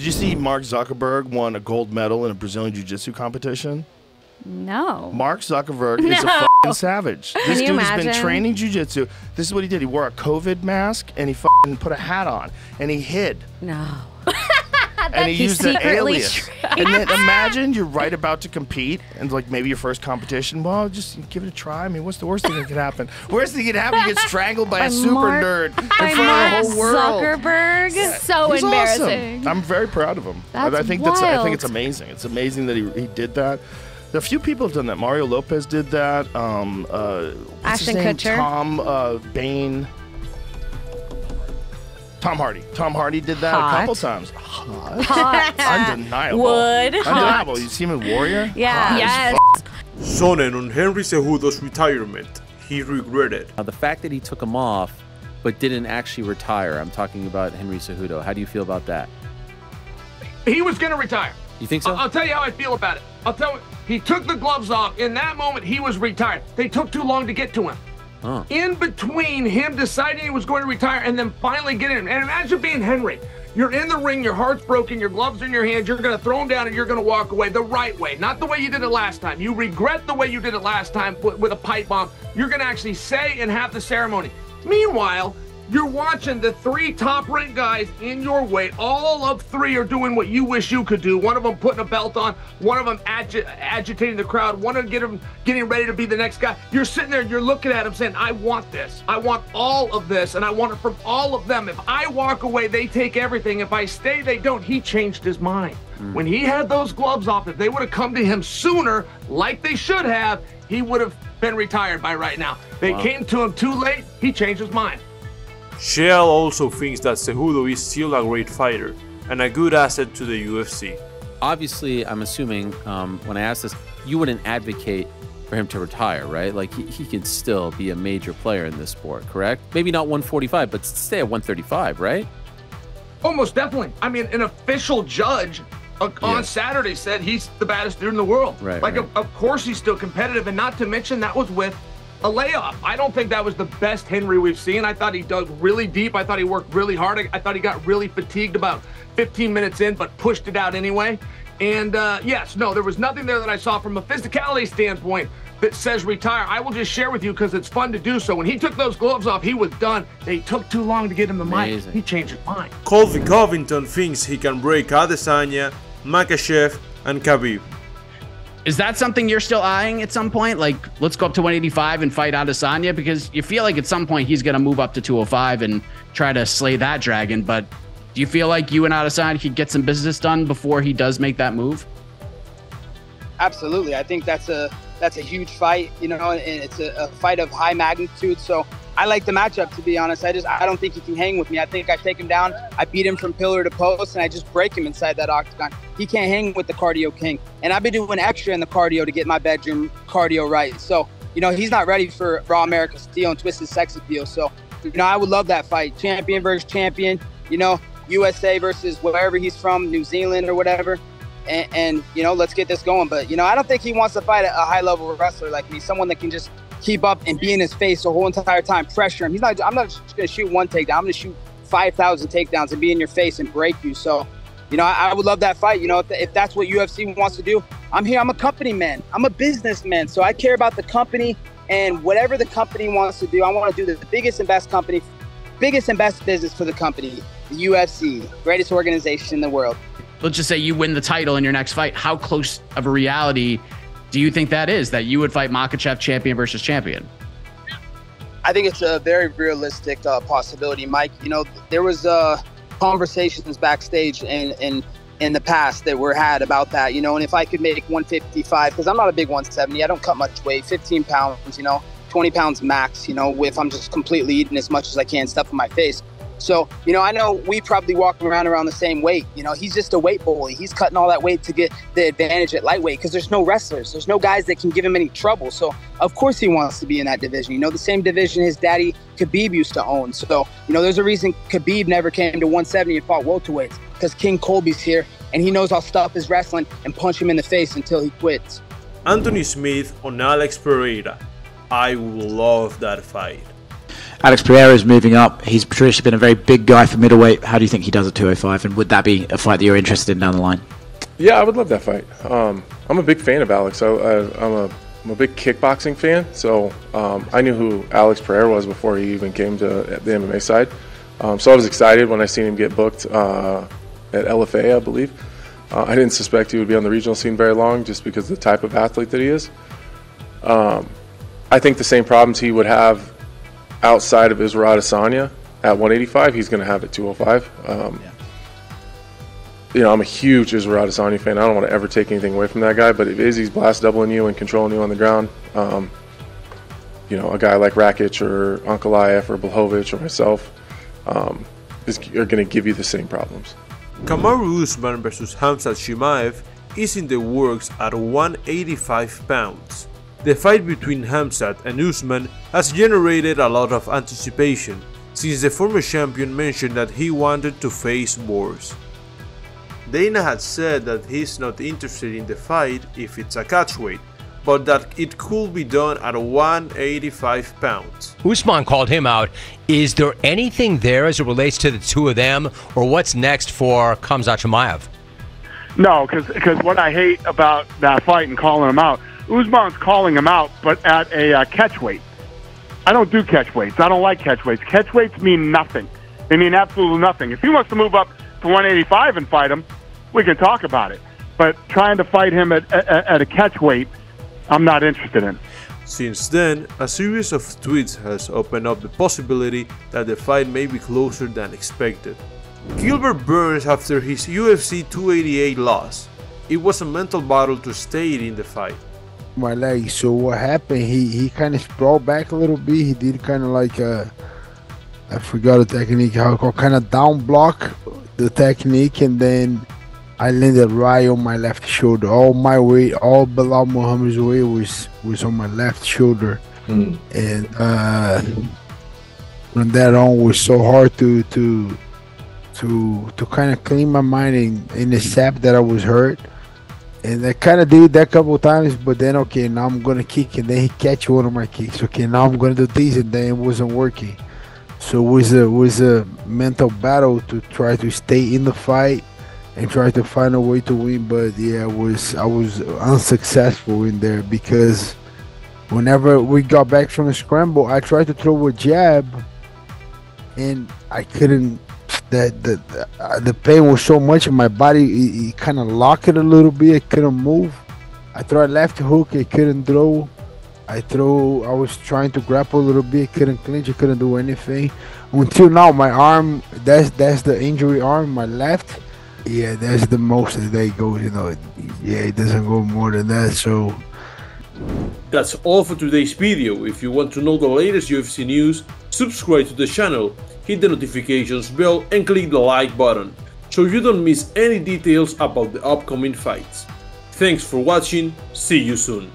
Did you see Mark Zuckerberg won a gold medal in a Brazilian Jiu Jitsu competition? No. Mark Zuckerberg is a fucking savage. This dude has been training Jiu Jitsu. This is what he did. He wore a COVID mask and he fucking put a hat on and he hid. No. And he used an alias. And then imagine you're right about to compete and like maybe your first competition. Well, just give it a try. I mean, what's the worst thing that could happen? Worst thing that could happen, you get strangled by a super nerd in front of the whole world. Zuckerberg. So He's embarrassing. Awesome. I'm very proud of him. That's I think wild. I think it's amazing. It's amazing that he did that. A few people have done that. Mario Lopez did that. Ashton Kutcher. Tom Bain. Tom Hardy. Tom Hardy did that a couple times. Hot. Undeniable. Undeniable. You see him in Warrior? Yeah. Yes. Sonnen on Henry Cejudo's retirement. He regretted. Now, the fact that he took him off but didn't actually retire, I'm talking about Henry Cejudo. How do you feel about that? He was going to retire. You think so? I'll tell you how I feel about it. I'll tell you, he took the gloves off. In that moment, he was retired. They took too long to get to him. Oh. In between him deciding he was going to retire and then finally getting him. And imagine being Henry. You're in the ring, your heart's broken, your gloves are in your hands, you're going to throw him down and you're going to walk away the right way, not the way you did it last time. You regret the way you did it last time with a pipe bomb. You're going to actually say and have the ceremony. Meanwhile, you're watching the 3 top-ranked guys in your weight. All of 3 are doing what you wish you could do. One of them putting a belt on, one of them agitating the crowd, one of them getting ready to be the next guy. You're sitting there and you're looking at him saying, I want this. I want all of this, and I want it from all of them. If I walk away, they take everything. If I stay, they don't. He changed his mind. When he had those gloves off, if they would have come to him sooner, like they should have, he would have been retired by right now. They came to him too late. He changed his mind. Chael also thinks that Cejudo is still a great fighter and a good asset to the UFC. Obviously, I'm assuming when I ask this, you wouldn't advocate for him to retire, right? Like he could still be a major player in this sport, correct? Maybe not 145, but stay at 135, right? Almost definitely. I mean, an official judge on Saturday said he's the baddest dude in the world. Right, like, of course he's still competitive, and not to mention that was with a layoff. I don't think that was the best Henry we've seen. I thought he dug really deep. I thought he worked really hard. I thought he got really fatigued about 15 minutes in, but pushed it out anyway. And yes, no, there was nothing there that I saw from a physicality standpoint that says retire. I will just share with you because it's fun to do so. When he took those gloves off, he was done. They took too long to get him the mic. He changed his mind. Colby Covington thinks he can break Adesanya, Makhachev, and Khabib. Is that something you're still eyeing at some point? Like, let's go up to 185 and fight Adesanya? Because you feel like at some point he's going to move up to 205 and try to slay that dragon. But do you feel like you and Adesanya could get some business done before he does make that move? Absolutely. I think that's a huge fight, you know, and it's a fight of high magnitude. So I like the matchup, to be honest. I don't think he can hang with me. I think I take him down, I beat him from pillar to post, and I just break him inside that octagon. He can't hang with the cardio king. And I've been doing extra in the cardio to get my bedroom cardio right. So, you know, he's not ready for Raw America Steel and Twisted Sex Appeal. So, you know, I would love that fight. Champion versus champion, you know, USA versus wherever he's from, New Zealand or whatever. And you know, let's get this going. But, you know, I don't think he wants to fight a high-level wrestler like me, someone that can just keep up and be in his face the whole entire time, pressure him. I'm not just going to shoot one takedown. I'm going to shoot 5,000 takedowns and be in your face and break you. So, you know, I would love that fight. You know, if that's what UFC wants to do, I'm here. I'm a company man. I'm a businessman. So I care about the company, and whatever the company wants to do, I want to do the biggest and best business for the company, the UFC, greatest organization in the world. Let's just say you win the title in your next fight. How close of a reality do you think that is, that you would fight Makhachev champion versus champion? I think it's a very realistic possibility, Mike. You know, there was conversations backstage in the past that were had about that, you know, and if I could make 155, because I'm not a big 170, I don't cut much weight, 15 pounds, you know, 20 pounds max, you know, if I'm just completely eating as much as I can, stuff in my face. So, you know, I know we probably walk around the same weight. You know, he's just a weight bully. He's cutting all that weight to get the advantage at lightweight because there's no wrestlers. There's no guys that can give him any trouble. So, of course, he wants to be in that division. You know, the same division his daddy Khabib used to own. So, you know, there's a reason Khabib never came to 170 and fought welterweights, because King Colby's here and he knows how stuff is wrestling and punch him in the face until he quits. Anthony Smith on Alex Pereira. I would love that fight. Alex Pereira is moving up. He's traditionally been a very big guy for middleweight. How do you think he does at 205? And would that be a fight that you're interested in down the line? Yeah, I would love that fight. I'm a big fan of Alex. I'm a big kickboxing fan, so I knew who Alex Pereira was before he even came to the MMA side. So I was excited when I seen him get booked at LFA, I believe. I didn't suspect he would be on the regional scene very long just because of the type of athlete that he is. I think the same problems he would have outside of Israel Adesanya at 185, he's going to have at 205. You know, I'm a huge Israel Adesanya fan. I don't want to ever take anything away from that guy, but if Izzy's blast doubling you and controlling you on the ground, you know, a guy like Rakic or Ankalaev or Blachowicz or myself are going to give you the same problems. Kamaru Usman vs Khamzat Chimaev is in the works at 185 pounds. The fight between Khamzat and Usman has generated a lot of anticipation, since the former champion mentioned that he wanted to face wars. Dana had said that he's not interested in the fight if it's a catchweight, but that it could be done at 185 pounds. Usman called him out. Is there anything there as it relates to the two of them, or what's next for Khamzat Chimaev? No, because what I hate about that fight and calling him out, Usman's calling him out, but at a catchweight. I don't do catchweights. I don't like catchweights. Catchweights mean nothing. They mean absolutely nothing. If he wants to move up to 185 and fight him, we can talk about it. But trying to fight him at a catchweight, I'm not interested in. Since then, a series of tweets has opened up the possibility that the fight may be closer than expected. Gilbert Burns after his UFC 288 loss. It was a mental battle to stay in the fight. My leg, so what happened, he kind of sprawled back a little bit. He did kind of like I forgot the technique, how called, kind of down block the technique, and then I landed right on my left shoulder. All my weight, all Belal Muhammad's weight was on my left shoulder. And from that on, it was so hard to kind of clean my mind and accept that I was hurt. And I kind of did that a couple of times, but then okay, now I'm gonna kick, and then he catch one of my kicks. Okay, now I'm gonna do this, and then it wasn't working. So it was a mental battle to try to stay in the fight and try to find a way to win. But yeah, I was unsuccessful in there, because whenever we got back from the scramble, I tried to throw a jab, and I couldn't. The pain was so much in my body, it kind of locked it a little bit. I couldn't move. I tried left hook, I couldn't throw. I was trying to grapple a little bit, couldn't clinch, I couldn't do anything. Until now, my arm, that's the injury arm, my left. Yeah, that's the most that they go, you know. Yeah, it doesn't go more than that, so. That's all for today's video. If you want to know the latest UFC news, subscribe to the channel, hit the notifications bell and click the like button, so you don't miss any details about the upcoming fights. Thanks for watching, see you soon.